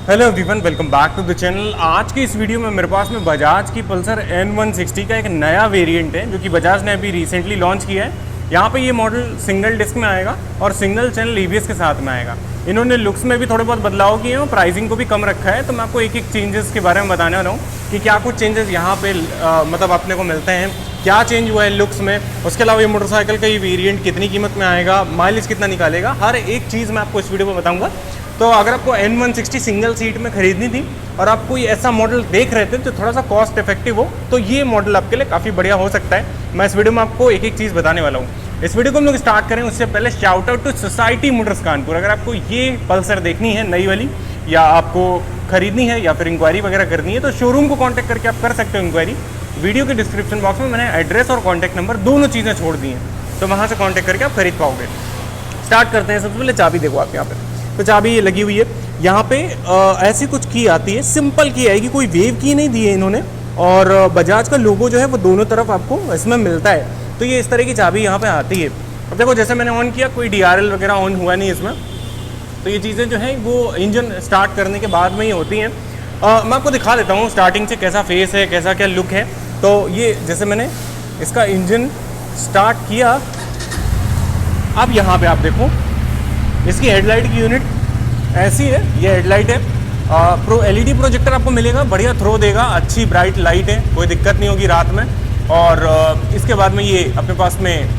Hello everyone, welcome back to the channel. आज की इस वीडियो में मेरे पास में बजाज की पल्सर N160 का एक नया वेरिएंट है जो कि बजाज ने अभी रिसेंटली लॉन्च किया है। यहाँ पे ये मॉडल सिंगल डिस्क में आएगा और सिंगल चैनल EBS के साथ में आएगा। इन्होंने लुक्स में भी थोड़े बहुत बदलाव किए हैं और प्राइसिंग को भी कम रखा है। तो मैं आपको एक एक चेंजेस के बारे में बताने वाला हूँ कि क्या कुछ चेंजेस यहाँ पे मतलब अपने को मिलते हैं, क्या चेंज हुआ है लुक्स में। उसके अलावा ये मोटरसाइकिल का ये वेरिएंट कितनी कीमत में आएगा, माइलेज कितना निकालेगा, हर एक चीज़ मैं आपको इस वीडियो में बताऊँगा। तो अगर आपको N160 सिंगल सीट में ख़रीदनी थी और आप कोई ऐसा मॉडल देख रहे थे तो थोड़ा सा कॉस्ट इफेक्टिव हो, तो ये मॉडल आपके लिए काफ़ी बढ़िया हो सकता है। मैं इस वीडियो में आपको एक एक चीज़ बताने वाला हूँ। इस वीडियो को हम लोग स्टार्ट करें उससे पहले shout out to society motors Kanpur. अगर आपको ये पल्सर देखनी है नई वाली, या आपको ख़रीदनी है या फिर इंक्वायरी वगैरह करनी है, तो शोरूम को कॉन्टैक्ट करके आप कर सकते हो इंक्वायरी। वीडियो के डिस्क्रिप्शन बॉक्स में मैंने एड्रेस और कॉन्टैक्ट नंबर दोनों चीज़ें छोड़ दी हैं, तो वहाँ से कॉन्टैक्ट करके आप खरीद पाओगे। स्टार्ट करते हैं। सबसे पहले चाबी देखो आप यहाँ पे, तो चाबी ये लगी हुई है। यहाँ पे ऐसी कुछ की आती है, सिंपल की आएगी, कोई वेव की नहीं दी है इन्होंने। और बजाज का लोगो जो है वो दोनों तरफ आपको इसमें मिलता है। तो ये इस तरह की चाबी यहाँ पे आती है। अब देखो जैसे मैंने ऑन किया, कोई DRL वगैरह ऑन हुआ नहीं इसमें। तो ये चीज़ें जो हैं वो इंजन स्टार्ट करने के बाद में ही होती हैं। मैं आपको दिखा देता हूँ स्टार्टिंग से कैसा फेस है, कैसा क्या लुक है। तो ये जैसे मैंने इसका इंजन स्टार्ट किया, अब यहाँ पर आप देखो इसकी हेडलाइट की यूनिट ऐसी है। ये हेडलाइट है, LED प्रोजेक्टर आपको मिलेगा, बढ़िया थ्रो देगा, अच्छी ब्राइट लाइट है, कोई दिक्कत नहीं होगी रात में। और इसके बाद में ये अपने पास में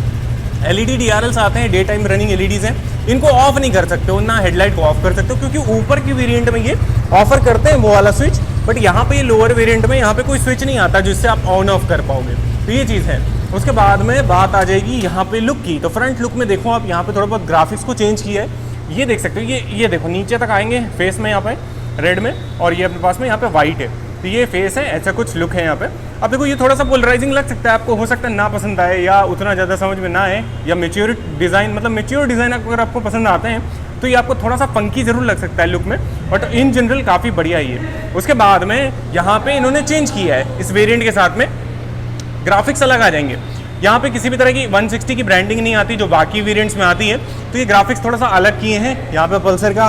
LED DRLs आते हैं, डे टाइम रनिंग LEDs हैं। इनको ऑफ नहीं कर सकते हो, ना हेडलाइट को ऑफ कर सकते हो, क्योंकि ऊपर की वेरिएंट में ये ऑफर करते हैं वो वाला स्विच, बट यहाँ पे ये लोअर वेरिएंट में यहाँ पे कोई स्विच नहीं आता जिससे आप ऑन ऑफ कर पाओगे। तो ये चीज़ है। उसके बाद में बात आ जाएगी यहाँ पे लुक की। तो फ्रंट लुक में देखो आप, यहाँ पे थोड़ा बहुत ग्राफिक्स को चेंज किया है, ये देख सकते हो। ये देखो नीचे तक आएंगे फेस में यहाँ पे रेड में, और ये अपने पास में यहाँ पे वाइट है। तो ये फेस है, ऐसा कुछ लुक है यहाँ पे। अब देखो ये थोड़ा सा पोलराइजिंग लग सकता है आपको, हो सकता है ना पसंद आए या उतना ज़्यादा समझ में ना आए, या मेच्योर डिज़ाइन, मतलब मेच्योर डिज़ाइन अगर आपको पसंद आते हैं तो ये आपको थोड़ा सा फंकी ज़रूर लग सकता है लुक में, बट इन जनरल काफ़ी बढ़िया ही है। उसके बाद में यहाँ पे इन्होंने चेंज किया है, इस वेरिएंट के साथ में ग्राफिक्स अलग आ जाएंगे। यहाँ पे किसी भी तरह की 160 की ब्रांडिंग नहीं आती जो बाकी वेरिएंट्स में आती है। तो ये ग्राफिक्स थोड़ा सा अलग किए हैं। यहाँ पे पल्सर का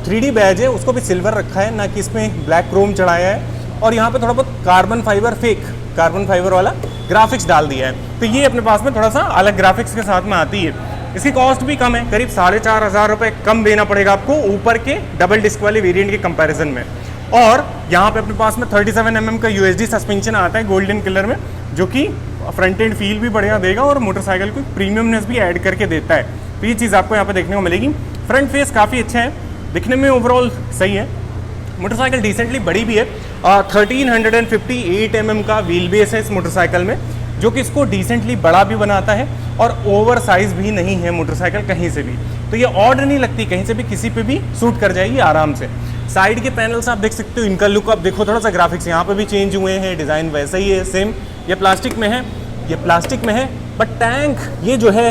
3D बैज है, उसको भी सिल्वर रखा है, ना कि इसमें ब्लैक क्रोम चढ़ाया है। और यहाँ पे थोड़ा बहुत कार्बन फाइबर वाला ग्राफिक्स डाल दिया है। तो ये अपने पास में थोड़ा सा अलग ग्राफिक्स के साथ में आती है। इसकी कॉस्ट भी कम है, करीब 4,500 रुपये कम देना पड़ेगा आपको ऊपर के डबल डिस्क वाले वेरिएंट के कंपैरिजन में। और यहाँ पे अपने पास में 37 mm का USD सस्पेंशन आता है गोल्डन कलर में, जो कि फ्रंट एंड फील भी बढ़िया देगा और मोटरसाइकिल को प्रीमियमनेस भी ऐड करके देता है। तो ये चीज़ आपको यहाँ पे देखने को मिलेगी। फ्रंट फेस काफ़ी अच्छा है, दिखने में ओवरऑल सही है। मोटरसाइकिल डिसेंटली बड़ी भी है, 1358 mm का व्हील बेस है इस मोटरसाइकिल में, जो कि इसको डिसेंटली बड़ा भी बनाता है और ओवर साइज भी नहीं है मोटरसाइकिल कहीं से भी। तो ये ऑड नहीं लगती, कहीं से भी किसी पे भी सूट कर जाएगी आराम से। साइड के पैनल्स आप देख सकते हो, इनका लुक आप देखो, थोड़ा सा ग्राफिक्स यहाँ पे भी चेंज हुए हैं, डिज़ाइन वैसा ही है सेम। ये प्लास्टिक में है, ये प्लास्टिक में है, बट टैंक ये जो है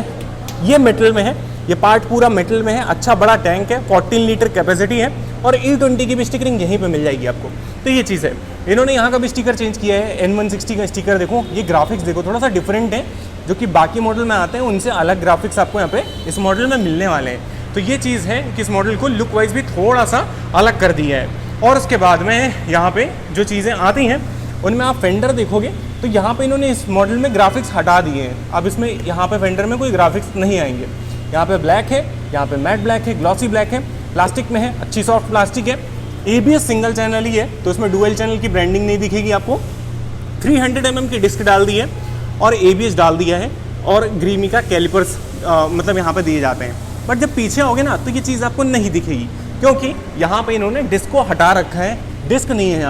ये मेटल में है, ये पार्ट पूरा मेटल में है। अच्छा बड़ा टैंक है, 14 लीटर कैपेसिटी है, और E20 की भी स्टिकरिंग यहीं पे मिल जाएगी आपको। तो ये चीज़ है। इन्होंने यहाँ का भी स्टिकर चेंज किया है, N160 का स्टिकर देखो, ये ग्राफिक्स देखो थोड़ा सा डिफरेंट है, जो कि बाकी मॉडल में आते हैं उनसे अलग ग्राफिक्स आपको यहाँ पे इस मॉडल में मिलने वाले हैं। तो ये चीज़ है कि इस मॉडल को लुक वाइज भी थोड़ा सा अलग कर दिया है। और उसके बाद में यहाँ पे जो चीज़ें आती हैं उनमें आप फेंडर देखोगे तो यहाँ पे इन्होंने इस मॉडल में ग्राफिक्स हटा दिए हैं। अब इसमें यहाँ पे फेंडर में कोई ग्राफिक्स नहीं आएंगे। यहाँ पे ब्लैक है, यहाँ पे मैट ब्लैक है, ग्लॉसी ब्लैक है, प्लास्टिक में है, अच्छी सॉफ्ट प्लास्टिक है। ABS सिंगल चैनल ही है, तो इसमें डुअल चैनल की ब्रांडिंग नहीं दिखेगी आपको। 300 mm की डिस्क डाल दी है और ABS डाल दिया है, और ग्रीमी का कैलिपर्स मतलब यहाँ पे दिए जाते हैं। बट जब पीछे आओगे ना तो ये चीज़ आपको नहीं दिखेगी, क्योंकि यहाँ पे इन्होंने डिस्क को हटा रखा है, डिस्क नहीं है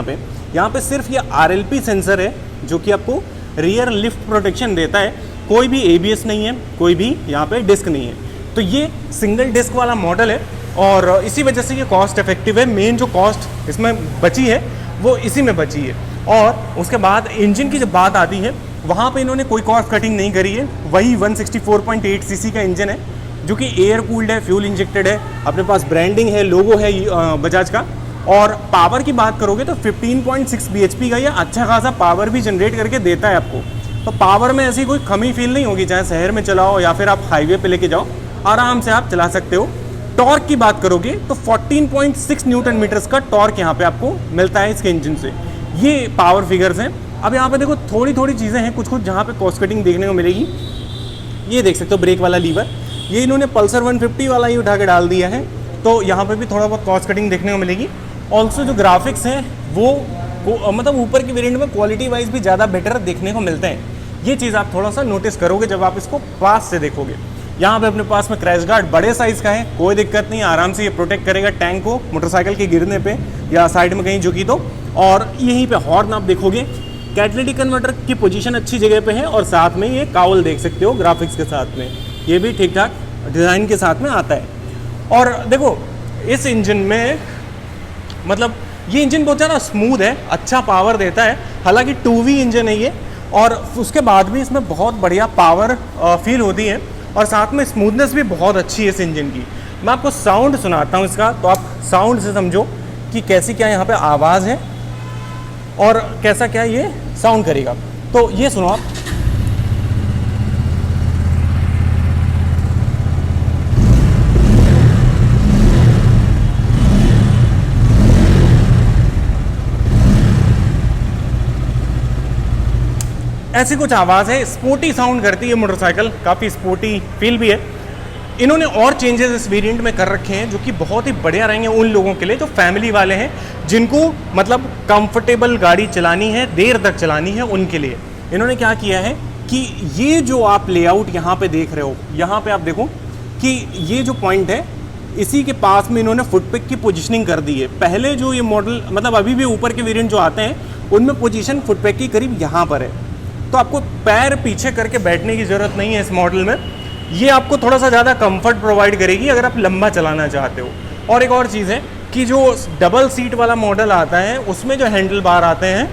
यहाँ पे सिर्फ ये RLP सेंसर है जो कि आपको रियर लिफ्ट प्रोटेक्शन देता है। कोई भी ABS नहीं है, कोई भी यहाँ पे डिस्क नहीं है। तो ये सिंगल डिस्क वाला मॉडल है और इसी वजह से ये कॉस्ट इफेक्टिव है। मेन जो कॉस्ट इसमें बची है वो इसी में बची है। और उसके बाद इंजन की जब बात आती है, वहाँ पे इन्होंने कोई कॉस्ट कटिंग नहीं करी है। वही 164.8 cc का इंजन है, जो कि एयर कूल्ड है, फ्यूल इंजेक्टेड है, अपने पास ब्रांडिंग है, लोगो है बजाज का। और पावर की बात करोगे तो 15.6 bhp का ये अच्छा खासा पावर भी जनरेट करके देता है आपको। तो पावर में ऐसी कोई कमी फील नहीं होगी, चाहे शहर में चलाओ या फिर आप हाईवे पे लेके जाओ, आराम से आप चला सकते हो। टॉर्क की बात करोगे तो 14.6 न्यूटन मीटर्स का टॉर्क यहाँ पे आपको मिलता है इसके इंजन से। ये पावर फिगर्स हैं। अब यहाँ पे देखो थोड़ी थोड़ी चीज़ें हैं कुछ जहाँ पे कॉस्ट कटिंग देखने को मिलेगी। ये देख सकते हो ब्रेक वाला लीवर, ये इन्होंने पल्सर 150 वाला ही उठा के डाल दिया है, तो यहाँ पे भी थोड़ा बहुत कॉस्ट कटिंग देखने को मिलेगी। ऑल्सो जो ग्राफिक्स हैं वो मतलब ऊपर की वेरिएंट में क्वालिटी वाइज भी ज़्यादा बेटर देखने को मिलते हैं। ये चीज़ आप थोड़ा सा नोटिस करोगे जब आप इसको पास से देखोगे। यहाँ पे अपने पास में क्रैश गार्ड बड़े साइज़ का है, कोई दिक्कत नहीं, आराम से ये प्रोटेक्ट करेगा टैंक को मोटरसाइकिल के गिरने पे या साइड में कहीं झुकी तो। और यहीं पे हॉर्न आप देखोगे, कैटलिटिक कन्वर्टर की पोजीशन अच्छी जगह पे है और साथ में ये काउल देख सकते हो ग्राफिक्स के साथ में, ये भी ठीक ठाक डिज़ाइन के साथ में आता है। और देखो इस इंजन में मतलब ये इंजन बहुत ज़्यादा स्मूथ है, अच्छा पावर देता है। हालांकि 2V इंजन है ये, और उसके बाद भी इसमें बहुत बढ़िया पावर फील होती है और साथ में स्मूथनेस भी बहुत अच्छी है इस इंजन की। मैं आपको साउंड सुनाता हूँ इसका, तो आप साउंड से समझो कि कैसी क्या यहाँ पे आवाज़ है और कैसा क्या ये साउंड करेगा। तो ये सुनो आप, ऐसी कुछ आवाज़ है, स्पोर्टी साउंड करती है मोटरसाइकिल, काफ़ी स्पोर्टी फील भी है। इन्होंने और चेंजेस इस वेरिएंट में कर रखे हैं जो कि बहुत ही बढ़िया रहेंगे उन लोगों के लिए जो फैमिली वाले हैं, जिनको मतलब कंफर्टेबल गाड़ी चलानी है, देर तक चलानी है, उनके लिए इन्होंने क्या किया है कि ये जो आप लेआउट यहाँ पे देख रहे हो, यहाँ पे आप देखो कि ये जो पॉइंट है इसी के पास में इन्होंने फुटपैक की पोजीशनिंग कर दी है। पहले जो ये मॉडल मतलब अभी भी ऊपर के वेरिएंट जो आते हैं उनमें पोजीशन फुटपैक की करीब यहाँ पर है, तो आपको पैर पीछे करके बैठने की ज़रूरत नहीं है इस मॉडल में। ये आपको थोड़ा सा ज़्यादा कंफर्ट प्रोवाइड करेगी अगर आप लंबा चलाना चाहते हो। और एक और चीज़ है कि जो डबल सीट वाला मॉडल आता है उसमें जो हैंडल बार आते हैं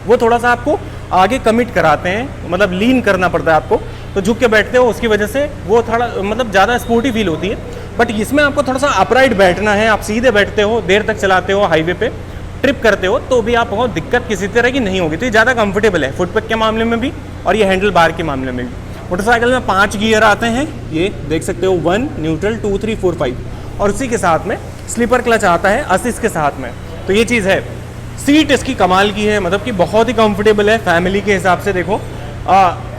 वो थोड़ा सा आपको आगे कमिट कराते हैं, मतलब लीन करना पड़ता है आपको, तो झुक के बैठते हो, उसकी वजह से वो थोड़ा मतलब ज़्यादा स्पोर्टी फील होती है। बट इसमें आपको थोड़ा सा अपराइट बैठना है, आप सीधे बैठते हो, देर तक चलाते हो, हाईवे पे ट्रिप करते हो तो भी आपको दिक्कत किसी तरह की नहीं होगी। तो ये ज़्यादा कंफर्टेबल है फुटपैक के मामले में भी और ये हैंडल बार के मामले में भी। मोटरसाइकिल में 5 गियर आते हैं, ये देख सकते हो, 1 न्यूट्रल 2 3 4 5, और उसी के साथ में स्लीपर क्लच आता है असिस्ट के साथ में। तो ये चीज़ है। सीट इसकी कमाल की है, मतलब कि बहुत ही कंफर्टेबल है फैमिली के हिसाब से। देखो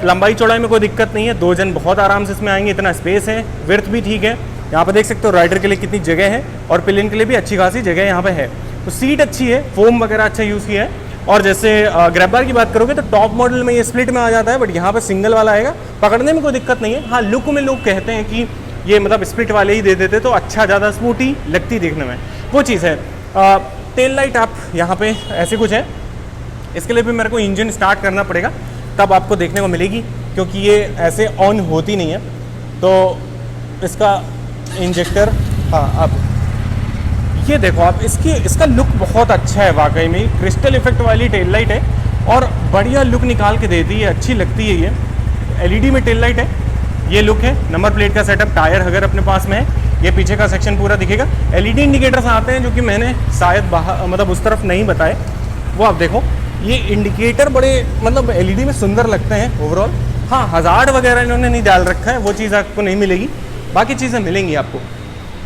लंबाई चौड़ाई में कोई दिक्कत नहीं है, 2 जन बहुत आराम से इसमें आएंगे, इतना स्पेस है, विड्थ भी ठीक है। यहाँ पर देख सकते हो राइडर के लिए कितनी जगह है और पिलियन के लिए भी अच्छी खासी जगह यहाँ पे है। तो सीट अच्छी है, फोम वगैरह अच्छा यूज़ किया है। और जैसे ग्रैब बार की बात करोगे तो टॉप मॉडल में ये स्प्लिट में आ जाता है, बट यहाँ पे सिंगल वाला आएगा, पकड़ने में कोई दिक्कत नहीं है। हाँ, लुक में लोग कहते हैं कि ये मतलब स्प्लिट वाले ही दे देते तो अच्छा, ज़्यादा स्मूथी लगती देखने में, वो चीज़ है। टेल लाइट आप यहाँ पे ऐसे कुछ है, इसके लिए भी मेरे को इंजन स्टार्ट करना पड़ेगा तब आपको देखने को मिलेगी, क्योंकि ये ऐसे ऑन होती नहीं है। तो इसका इंजेक्टर, हाँ, अब ये देखो आप, इसका लुक बहुत अच्छा है वाकई में। क्रिस्टल इफेक्ट वाली टेल लाइट है और बढ़िया लुक निकाल के देती है, अच्छी लगती है। ये एलईडी में टेल लाइट है, ये लुक है। नंबर प्लेट का सेटअप, टायर अगर अपने पास में है, ये पीछे का सेक्शन पूरा दिखेगा। एलईडी इंडिकेटर्स आते हैं जो कि मैंने शायद बाहर मतलब उस तरफ नहीं बताए, वो आप देखो। ये इंडिकेटर बड़े मतलब एलईडी में सुंदर लगते हैं ओवरऑल। हाँ, हज़ार्ड वगैरह इन्होंने नहीं डाल रखा है, वो चीज़ आपको नहीं मिलेगी, बाकी चीज़ें मिलेंगी आपको।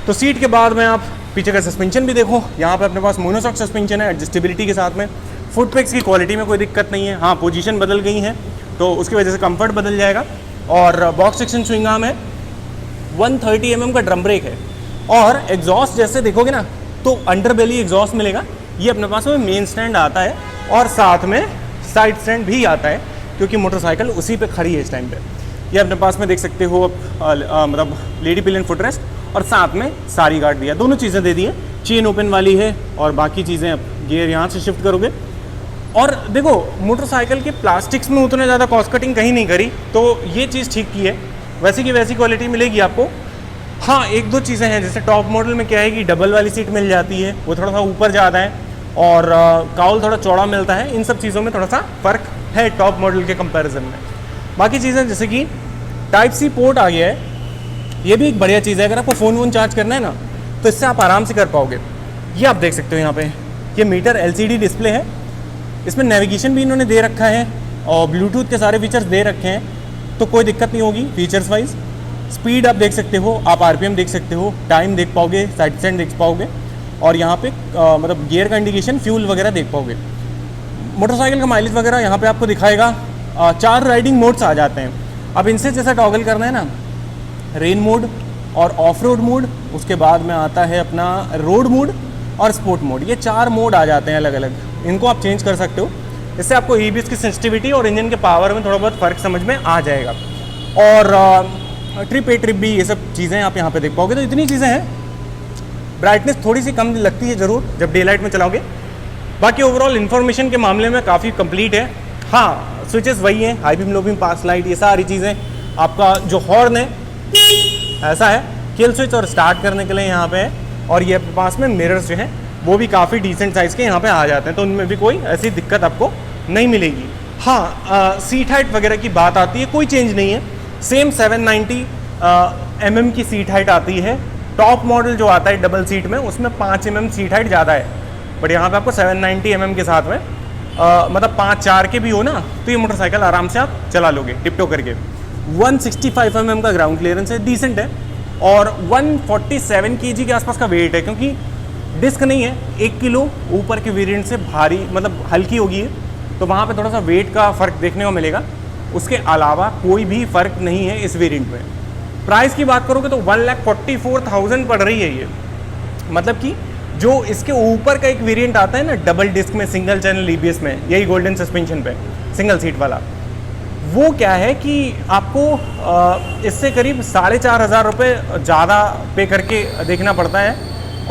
तो सीट के बाद में आप पीछे का सस्पेंशन भी देखो, यहाँ पे अपने पास मोनोशॉक सस्पेंशन है एडजस्टेबिलिटी के साथ में। फुटपेक्स की क्वालिटी में कोई दिक्कत नहीं है। हाँ, पोजीशन बदल गई है तो उसकी वजह से कंफर्ट बदल जाएगा। और बॉक्स सेक्शन स्विंग आर्म है, 130 mm का ड्रम ब्रेक है। और एग्जॉस्ट जैसे देखोगे ना तो अंडर बेली एग्जॉस्ट मिलेगा। ये अपने पास में मेन स्टैंड आता है और साथ में साइड स्टैंड भी आता है, क्योंकि मोटरसाइकिल उसी पे खड़ी है इस टाइम पे। ये अपने पास में देख सकते हो मतलब लेडी पिलियन फुटरेस्ट और साथ में सारी गार्ड दिया, दोनों चीज़ें दे दी हैं। चेन ओपन वाली है और बाकी चीज़ें अब गियर यहाँ से शिफ्ट करोगे। और देखो मोटरसाइकिल के प्लास्टिक्स में उतने ज़्यादा कॉस्ट कटिंग कहीं नहीं करी, तो ये चीज़ ठीक की है। वैसी की वैसी क्वालिटी मिलेगी आपको। हाँ, एक दो चीज़ें हैं, जैसे टॉप मॉडल में क्या है कि डबल वाली सीट मिल जाती है, वो थोड़ा सा ऊपर ज़्यादा है और काउल थोड़ा चौड़ा मिलता है। इन सब चीज़ों में थोड़ा सा फ़र्क है टॉप मॉडल के कंपैरिजन में। बाकी चीज़ें जैसे कि टाइप सी पोर्ट आ गया है, ये भी एक बढ़िया चीज़ है। अगर आपको फ़ोन वोन चार्ज करना है ना तो इससे आप आराम से कर पाओगे। ये आप देख सकते हो यहाँ पे, ये मीटर LCD डिस्प्ले है, इसमें नेविगेशन भी इन्होंने दे रखा है और ब्लूटूथ के सारे फीचर्स दे रखे हैं, तो कोई दिक्कत नहीं होगी फीचर्स वाइज। स्पीड आप देख सकते हो, आप आरपीएम देख सकते हो, टाइम देख पाओगे, साइड स्टैंड देख पाओगे, और यहाँ पे मतलब गियर का इंडिकेशन, फ्यूल वगैरह देख पाओगे। मोटरसाइकिल का माइलेज वगैरह यहाँ पे आपको दिखाएगा। 4 राइडिंग मोड्स आ जाते हैं। अब इनसे जैसा टॉगल करना है ना, रेन मोड और ऑफ रोड मोड, उसके बाद में आता है अपना रोड मोड और स्पोर्ट मोड। ये 4 मोड आ जाते हैं अलग अलग, इनको आप चेंज कर सकते हो। इससे आपको EBS की सेंसिटिविटी और इंजन के पावर में थोड़ा बहुत फ़र्क समझ में आ जाएगा। और ट्रिप ए ट्रिप बी, ये सब चीज़ें आप यहाँ पे देख पाओगे। तो इतनी चीज़ें हैं। ब्राइटनेस थोड़ी सी कम लगती है ज़रूर जब डे लाइट में चलाओगे। बाकी ओवरऑल इन्फॉर्मेशन के मामले में काफ़ी कंप्लीट है। हाँ, स्विचेस वही हैं, हाई बीम, लो बीम, पास लाइट, ये सारी चीज़ें। आपका जो हॉर्न है ऐसा है, किल स्विच और स्टार्ट करने के लिए यहाँ पे है। और ये पास में मिरर्स जो हैं वो भी काफ़ी डिसेंट साइज़ के यहाँ पे आ जाते हैं, तो उनमें भी कोई ऐसी दिक्कत आपको नहीं मिलेगी। हाँ, सीट हाइट वगैरह की बात आती है, कोई चेंज नहीं है। सेम 790 mm की सीट हाइट आती है। टॉप मॉडल जो आता है डबल सीट में, उसमें 5 mm सीट हाइट ज़्यादा है, बट यहाँ पे आपको 790 mm के साथ में मतलब 5-4 के भी हो ना, तो ये मोटरसाइकिल आराम से आप चला लोगे टिपटो करके। 165 mm का ग्राउंड क्लियरेंस है, डिसेंट है, और 147 kg के आसपास का वेट है, क्योंकि डिस्क नहीं है, 1 किलो ऊपर के वेरिएंट से भारी, मतलब हल्की होगी है, तो वहाँ पे थोड़ा सा वेट का फ़र्क देखने को मिलेगा। उसके अलावा कोई भी फ़र्क नहीं है इस वेरिएंट में। प्राइस की बात करोगे तो 1,44,000 पड़ रही है ये। मतलब कि जो इसके ऊपर का एक वेरिएंट आता है ना डबल डिस्क में, सिंगल चैनल EBS में, यही गोल्डन सस्पेंशन पे सिंगल सीट वाला, वो क्या है कि आपको इससे करीब 4,500 रुपये ज़्यादा पे करके देखना पड़ता है,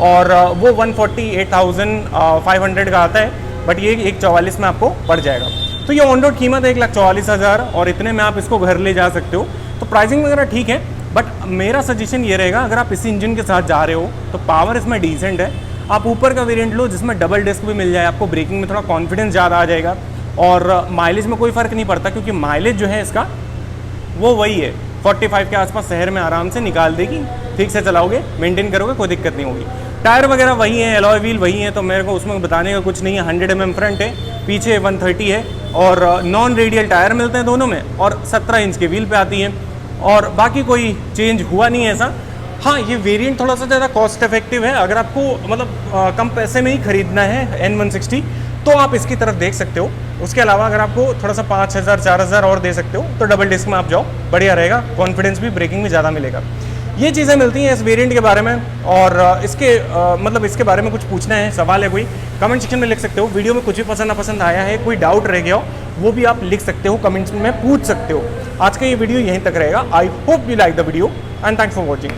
और वो 148,500 का आता है, बट ये 1,44 में आपको पड़ जाएगा। तो ये ऑन रोड कीमत है 1,44,000, और इतने में आप इसको घर ले जा सकते हो। तो प्राइसिंग वगैरह ठीक है, बट मेरा सजेशन ये रहेगा, अगर आप इसी इंजन के साथ जा रहे हो तो पावर इसमें डिसेंट है। आप ऊपर का वेरिएंट लो जिसमें डबल डिस्क भी मिल जाए, आपको ब्रेकिंग में थोड़ा कॉन्फिडेंस ज़्यादा आ जाएगा, और माइलेज में कोई फ़र्क नहीं पड़ता, क्योंकि माइलेज जो है इसका वो वही है, 45 के आसपास शहर में आराम से निकाल देगी। ठीक से चलाओगे, मेंटेन करोगे, कोई दिक्कत नहीं होगी। टायर वगैरह वही है, एलॉय व्हील वही है, तो मेरे को उसमें बताने का कुछ नहीं है। 100 mm फ्रंट है, पीछे 130 है, और नॉन रेडियल टायर मिलते हैं दोनों में, और 17 इंच के व्हील पे आती है, और बाकी कोई चेंज हुआ नहीं है ऐसा। हाँ, ये वेरिएंट थोड़ा सा ज़्यादा कॉस्ट इफेक्टिव है। अगर आपको मतलब कम पैसे में ही खरीदना है N160, तो आप इसकी तरफ देख सकते हो। उसके अलावा अगर आपको थोड़ा सा 5,000-4,000 और दे सकते हो तो डबल डिस्क में आप जाओ, बढ़िया रहेगा, कॉन्फिडेंस भी ब्रेकिंग में ज़्यादा मिलेगा। ये चीज़ें मिलती हैं इस वेरिएंट के बारे में। और इसके मतलब इसके बारे में कुछ पूछना है, सवाल है कोई, कमेंट सेक्शन में लिख सकते हो। वीडियो में कुछ भी पसंद ना पसंद आया है, कोई डाउट रह गया हो, वो भी आप लिख सकते हो, कमेंट्स में पूछ सकते हो। आज का ये वीडियो यहीं तक रहेगा। I hope you like the video and thanks for watching.